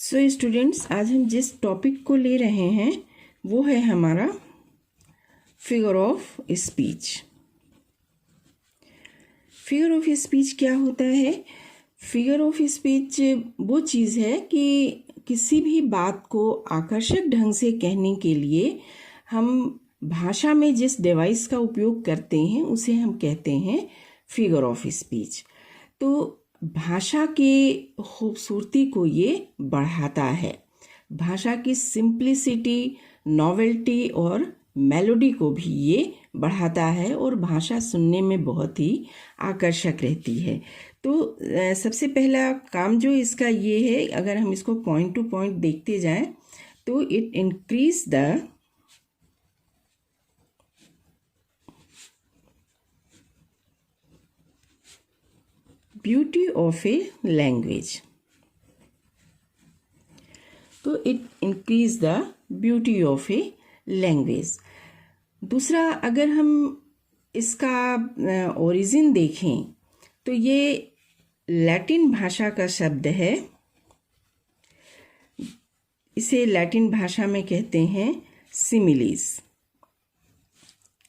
So students, आज हम जिस टॉपिक को ले रहे हैं वो है हमारा figure of speech. Figure of speech क्या होता है? फिगर ऑफ स्पीच वो चीज़ है कि किसी भी बात को आकर्षक ढंग से कहने के लिए हम भाषा में जिस डिवाइस का उपयोग करते हैं उसे हम कहते हैं फिगर ऑफ स्पीच। तो भाषा की खूबसूरती को ये बढ़ाता है, भाषा की सिंप्लिसिटी, नॉवेल्टी और मेलोडी को भी ये बढ़ाता है और भाषा सुनने में बहुत ही आकर्षक रहती है। तो सबसे पहला काम जो इसका ये है, अगर हम इसको पॉइंट टू पॉइंट देखते जाएं तो it increase the beauty of a language. तो it increase the beauty of a language. दूसरा, अगर हम इसका ओरिजिन देखें तो ये लैटिन भाषा का शब्द है। इसे लैटिन भाषा में कहते हैं सिमिलीज,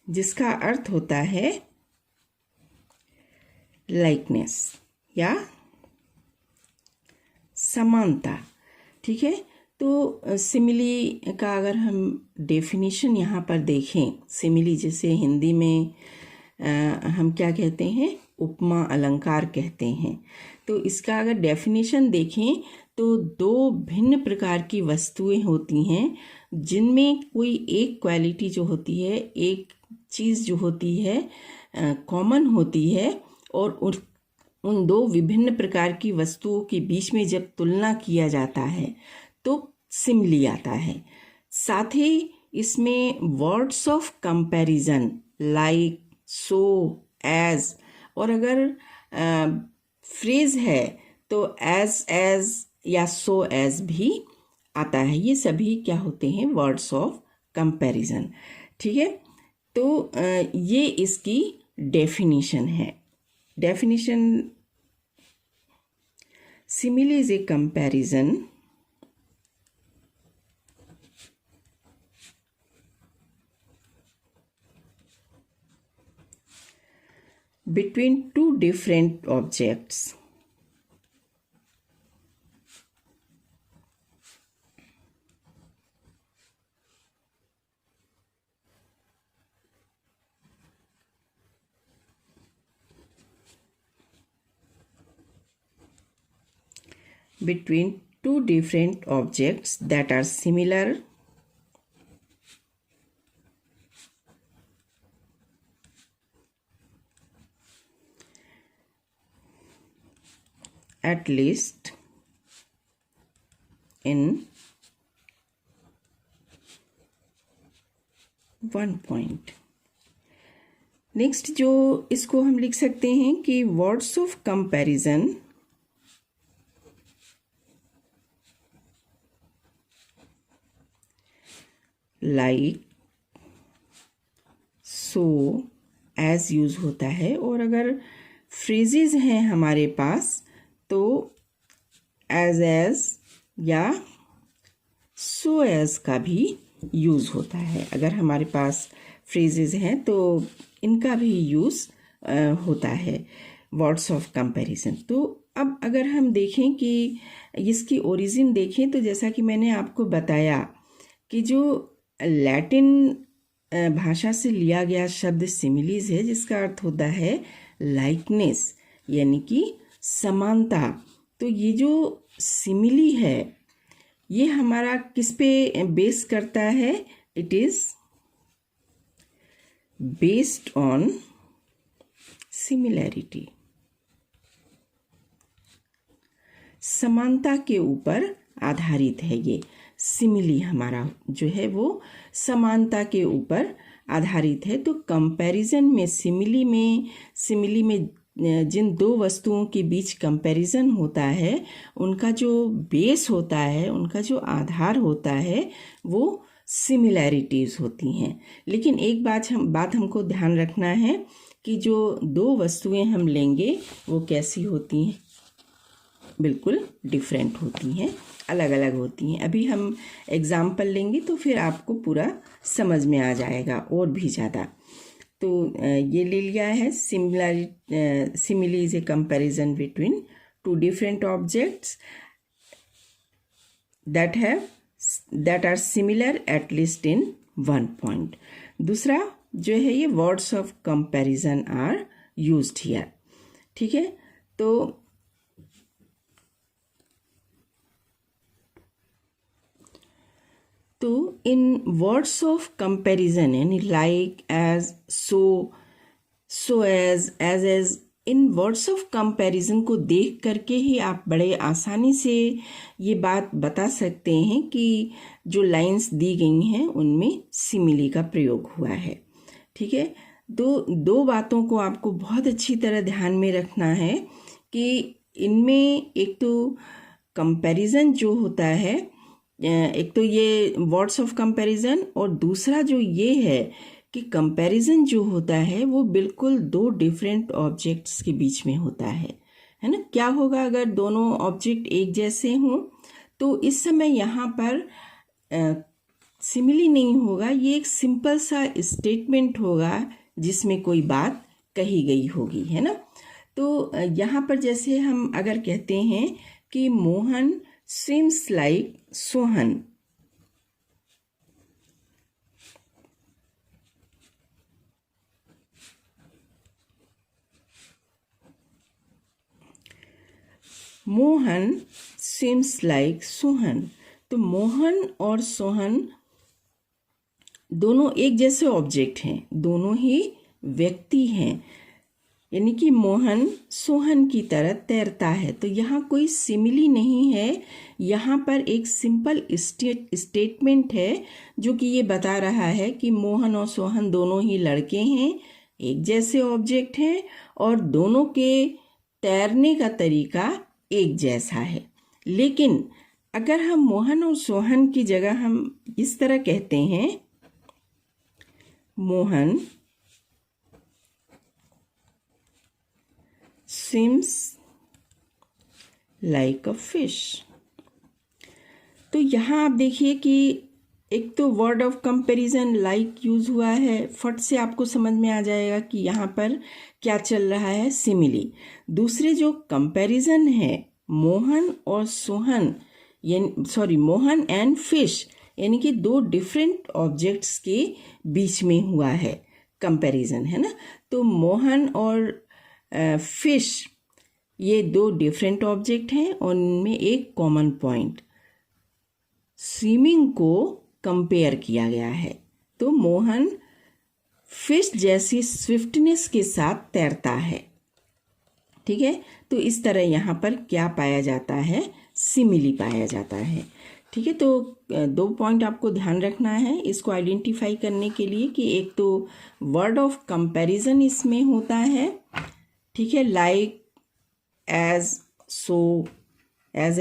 जिसका अर्थ होता है लाइकनेस या समानता। ठीक है, तो सिमिली का अगर हम डेफिनेशन यहाँ पर देखें, सिमिली जैसे हिंदी में हम क्या कहते हैं, उपमा अलंकार कहते हैं। तो इसका अगर डेफिनेशन देखें तो दो भिन्न प्रकार की वस्तुएं होती हैं जिनमें कोई एक क्वालिटी जो होती है, एक चीज़ जो होती है कॉमन होती है, और उन दो विभिन्न प्रकार की वस्तुओं के बीच में जब तुलना किया जाता है तो सिमिली आता है। साथ ही इसमें words of comparison like, so, as, और अगर फ्रेज है तो एज या सो एज भी आता है। ये सभी क्या होते हैं? Words of comparison. ठीक है, तो ये इसकी डेफिनेशन है। Definition: simile is a comparison between two different objects that are similar at least in one point। Next जो इसको हम लिख सकते हैं कि words of comparison like, so, as use होता है, और अगर फ्रेजेस हैं हमारे पास तो एज या सो एज का भी यूज होता है। अगर हमारे पास फ्रेजेस हैं तो इनका भी यूज होता है, वर्ड्स ऑफ कंपैरिजन। तो अब अगर हम देखें कि इसकी ओरिजिन देखें तो जैसा कि मैंने आपको बताया कि जो लैटिन भाषा से लिया गया शब्द सिमिलीज है, जिसका अर्थ होता है लाइकनेस यानी कि समानता। तो ये जो सिमिली है ये हमारा किस पे बेस करता है? It is based on similarity. समानता के ऊपर आधारित है ये सिमिली, हमारा जो है वो समानता के ऊपर आधारित है। तो कंपैरिजन में सिमिली में जिन दो वस्तुओं के बीच कंपैरिजन होता है, उनका जो बेस होता है, उनका जो आधार होता है, वो सिमिलैरिटीज होती हैं। लेकिन एक बात हमको ध्यान रखना है कि जो दो वस्तुएं हम लेंगे वो कैसी होती हैं, बिल्कुल डिफरेंट होती हैं, अलग अलग होती हैं। अभी हम एग्जाम्पल लेंगे तो फिर आपको पूरा समझ में आ जाएगा और भी ज़्यादा। तो ये ले लिया है simile is a comparison between two different objects that are similar at least in one point। दूसरा जो है ये words of comparison are used here. ठीक है, तो इन वर्ड्स ऑफ कंपैरिजन यानी लाइक, एज, सो एज इन वर्ड्स ऑफ कंपैरिजन को देख करके ही आप बड़े आसानी से ये बात बता सकते हैं कि जो लाइंस दी गई हैं उनमें सिमिली का प्रयोग हुआ है। ठीक है, दो बातों को आपको बहुत अच्छी तरह ध्यान में रखना है कि इनमें एक तो कंपैरिजन जो होता है, एक तो ये वर्ड्स ऑफ कंपैरिजन, और दूसरा जो ये है कि कंपैरिजन जो होता है वो बिल्कुल दो डिफरेंट ऑब्जेक्ट्स के बीच में होता है ना। क्या होगा अगर दोनों ऑब्जेक्ट एक जैसे हों, तो इस समय यहाँ पर सिमिली नहीं होगा, ये एक सिंपल सा स्टेटमेंट होगा जिसमें कोई बात कही गई होगी, है ना। तो यहाँ पर जैसे हम अगर कहते हैं कि Mohan swims like Sohan, Mohan swims like Sohan. तो मोहन और सोहन दोनों एक जैसे ऑब्जेक्ट हैं, दोनों ही व्यक्ति हैं, यानी कि मोहन सोहन की तरह तैरता है। तो यहाँ कोई सिमिली नहीं है, यहाँ पर एक सिंपल स्टेटमेंट है जो कि ये बता रहा है कि मोहन और सोहन दोनों ही लड़के हैं, एक जैसे ऑब्जेक्ट हैं और दोनों के तैरने का तरीका एक जैसा है। लेकिन अगर हम मोहन और सोहन की जगह हम इस तरह कहते हैं, Mohan swims like a fish, तो यहाँ आप देखिए कि एक तो word of comparison like use हुआ है, फट से आपको समझ में आ जाएगा कि यहाँ पर क्या चल रहा है, सिमिली। दूसरे जो कंपैरिजन है मोहन और सोहन, यानी मोहन एंड फिश, यानी कि दो डिफरेंट ऑब्जेक्ट्स के बीच में हुआ है कंपैरिजन, है ना। तो मोहन और फिश ये दो डिफरेंट ऑब्जेक्ट हैं और इनमें एक कॉमन पॉइंट, स्विमिंग को कंपेयर किया गया है। तो मोहन फिश जैसी स्विफ्टनेस के साथ तैरता है। ठीक है, तो इस तरह यहाँ पर क्या पाया जाता है, सिमिली पाया जाता है। ठीक है, तो दो पॉइंट आपको ध्यान रखना है इसको आइडेंटिफाई करने के लिए कि एक तो वर्ड ऑफ कंपैरिजन इसमें होता है, ठीक है, like, as, so, as,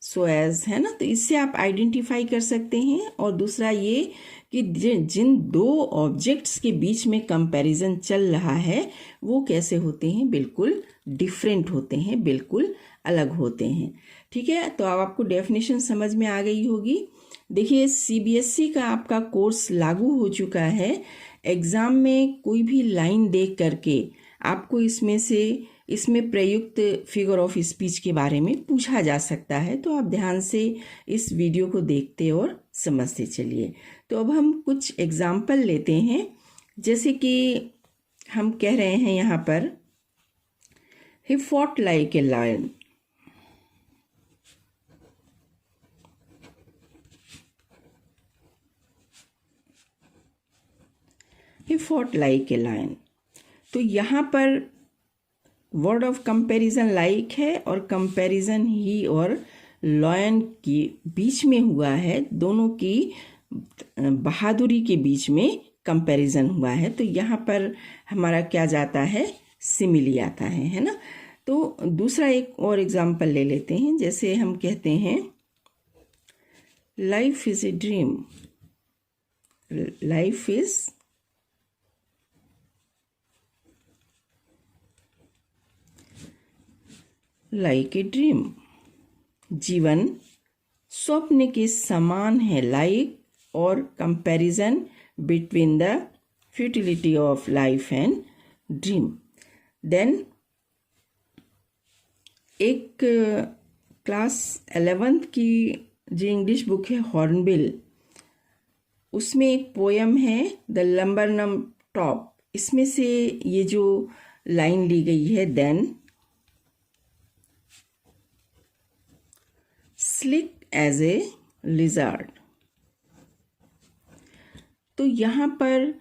so as, है ना। तो इससे आप आइडेंटिफाई कर सकते हैं। और दूसरा ये कि जिन दो ऑब्जेक्ट्स के बीच में कंपैरिजन चल रहा है वो कैसे होते हैं, बिल्कुल डिफरेंट होते हैं, बिल्कुल अलग होते हैं। ठीक है, तो अब आपको डेफिनेशन समझ में आ गई होगी। देखिए, सीबीएसई का आपका कोर्स लागू हो चुका है। एग्ज़ाम में कोई भी लाइन देख करके आपको इसमें प्रयुक्त फिगर ऑफ स्पीच के बारे में पूछा जा सकता है। तो आप ध्यान से इस वीडियो को देखते और समझते चलिए। तो अब हम कुछ एग्जाम्पल लेते हैं। जैसे कि हम कह रहे हैं यहाँ पर, he fought like a lion, he fought like a lion. तो यहाँ पर वर्ड ऑफ कंपैरिजन लाइक है और कंपैरिजन ही और लॉयन के बीच में हुआ है, दोनों की बहादुरी के बीच में कंपैरिजन हुआ है। तो यहाँ पर हमारा क्या जाता है, सिमिली आता है ना। तो दूसरा एक और एग्जाम्पल ले लेते हैं। जैसे हम कहते हैं, life is a dream, life is like a dream, जीवन स्वप्न के समान है, लाइक और comparison between the futility of life and dream. Then एक क्लास 11th की जो इंग्लिश बुक है हॉर्नबिल, उसमें एक पोयम है द लंबरनम टॉप, इसमें से ये जो लाइन ली गई है, then slick as a lizard. तो यहाँ पर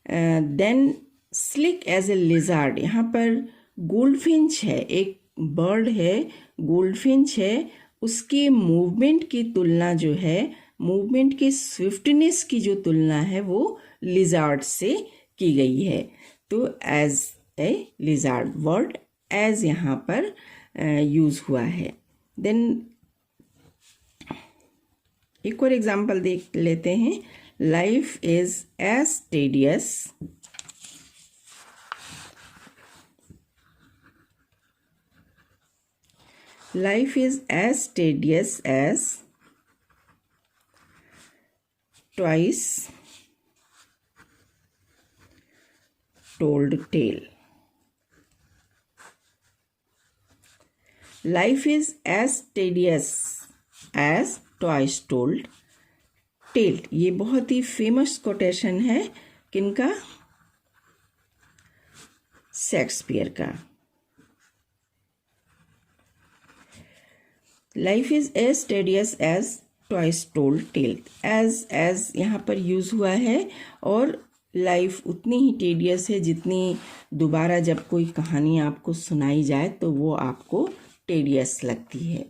then slick as a lizard, यहाँ पर गोल्डफिंच है, एक बर्ड है, गोल्डफिंच है, उसके मूवमेंट की तुलना जो है, मूवमेंट के स्विफ्टनेस की जो तुलना है वो लिजार्ड से की गई है। तो as a lizard, word as यहाँ पर यूज हुआ है। देन एक और एग्जाम्पल देख लेते हैं, life is as tedious Life is as tedious as twice told tale. Life is as tedious as twice told tale. ये बहुत ही फेमस कोटेशन है, किनका? शेक्सपियर का। Life is as tedious as twice told tale, as यहाँ पर use हुआ है, और लाइफ उतनी ही टेडियस है जितनी दोबारा जब कोई कहानी आपको सुनाई जाए तो वो आपको टेडियस लगती है।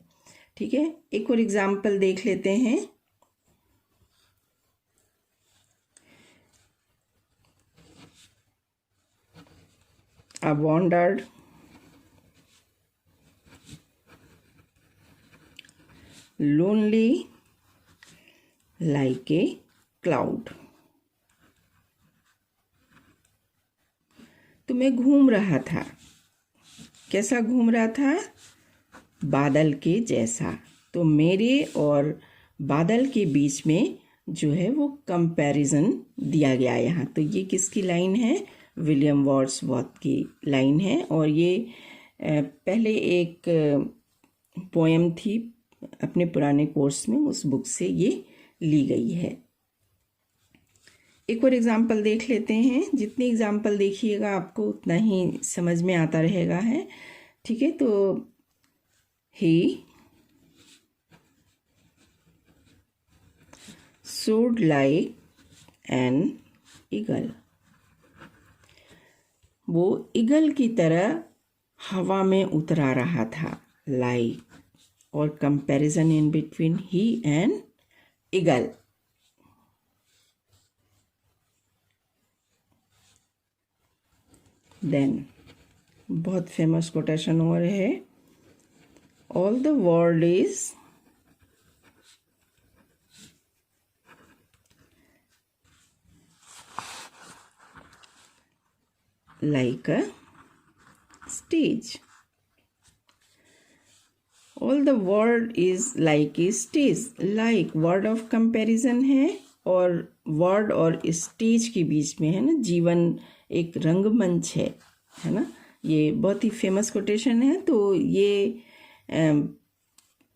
ठीक है, एक और एग्जाम्पल देख लेते हैं। I wandered lonely like a cloud. तो मैं घूम रहा था, कैसा घूम रहा था? बादल के जैसा। तो मेरे और बादल के बीच में जो है वो कंपैरिजन दिया गया यहाँ। तो ये किसकी लाइन है? विलियम वर्ड्सवर्थ की लाइन है, और ये पहले एक पोएम थी अपने पुराने कोर्स में, उस बुक से ये ली गई है। एक और एग्जाम्पल देख लेते हैं। जितनी एग्जाम्पल देखिएगा आपको उतना ही समझ में आता रहेगा है। ठीक है, तो ही soared like an eagle, वो ईगल की तरह हवा में उतरा रहा था, लाइक, और comparison in between he and eagle. Then बहुत फेमस कोटेशन और है, all the world is like a stage. All the world is like a stage. Like word of comparison है, और word और stage के बीच में है ना, जीवन एक रंगमंच है ना। ये बहुत ही फेमस कोटेशन है। तो ये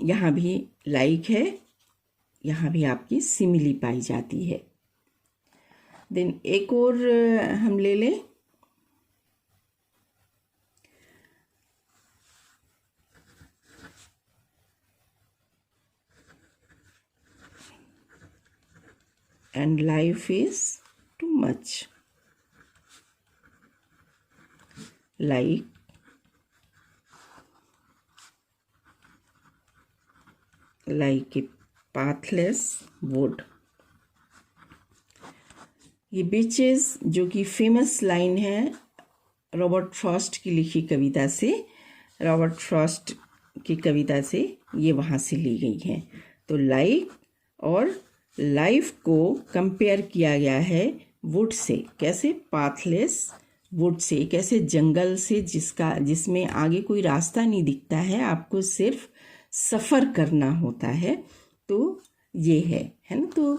यहाँ भी like है, यहाँ भी आपकी सिमिली पाई जाती है। देन एक और हम ले लें, and life is too much like a pathless wood. ये बीचेस जो कि फेमस लाइन है रॉबर्ट फ्रॉस्ट की लिखी कविता से, रॉबर्ट फ्रॉस्ट की कविता से ये वहाँ से ली गई है। तो लाइक और लाइफ को कंपेयर किया गया है वुड से। कैसे? पाथलेस वुड से, एक ऐसे जंगल से जिसमें आगे कोई रास्ता नहीं दिखता है, आपको सिर्फ सफ़र करना होता है। तो ये है ना। तो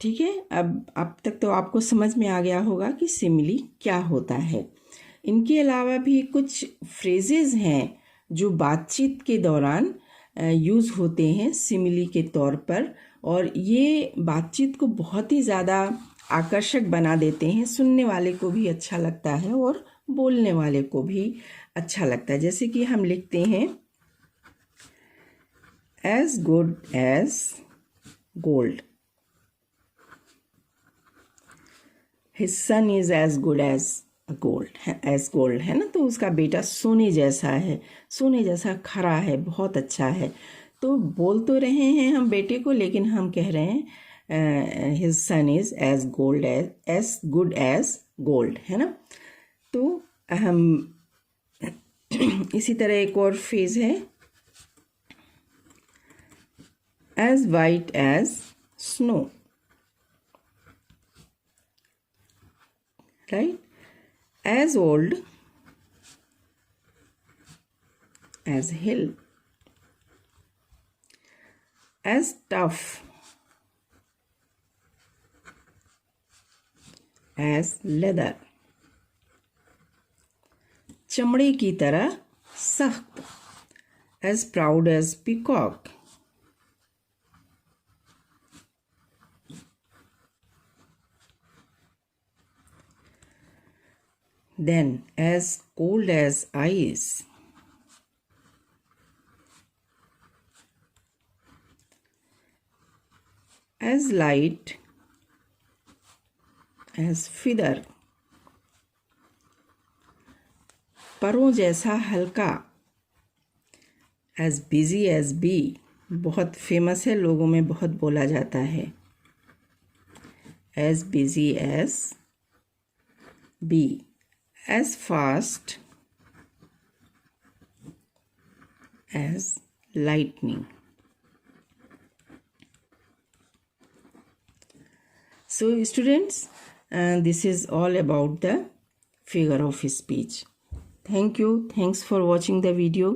ठीक है, अब तक तो आपको समझ में आ गया होगा कि सिमिली क्या होता है। इनके अलावा भी कुछ फ्रेजेस हैं जो बातचीत के दौरान यूज़ होते हैं सिमिली के तौर पर, और ये बातचीत को बहुत ही ज़्यादा आकर्षक बना देते हैं। सुनने वाले को भी अच्छा लगता है और बोलने वाले को भी अच्छा लगता है। जैसे कि हम लिखते हैं as good as gold, his son is as good as gold है ना। तो उसका बेटा सोने जैसा है, सोने जैसा खरा है, बहुत अच्छा है। तो बोल तो रहे हैं हम बेटे को, लेकिन हम कह रहे हैं his son is as good as gold, है ना। तो हम इसी तरह एक और फेज है, as white as snow, right? As old as hill, as tough as leather, चमड़े की तरह सख्त, as proud as peacock, then as cold as ice, as light as feather, परों जैसा हल्का, as busy as bee, बहुत famous है, लोगों में बहुत बोला जाता है, as busy as bee, as fast as lightning. So students, this is all about the figure of speech. Thank you. Thanks for watching the video.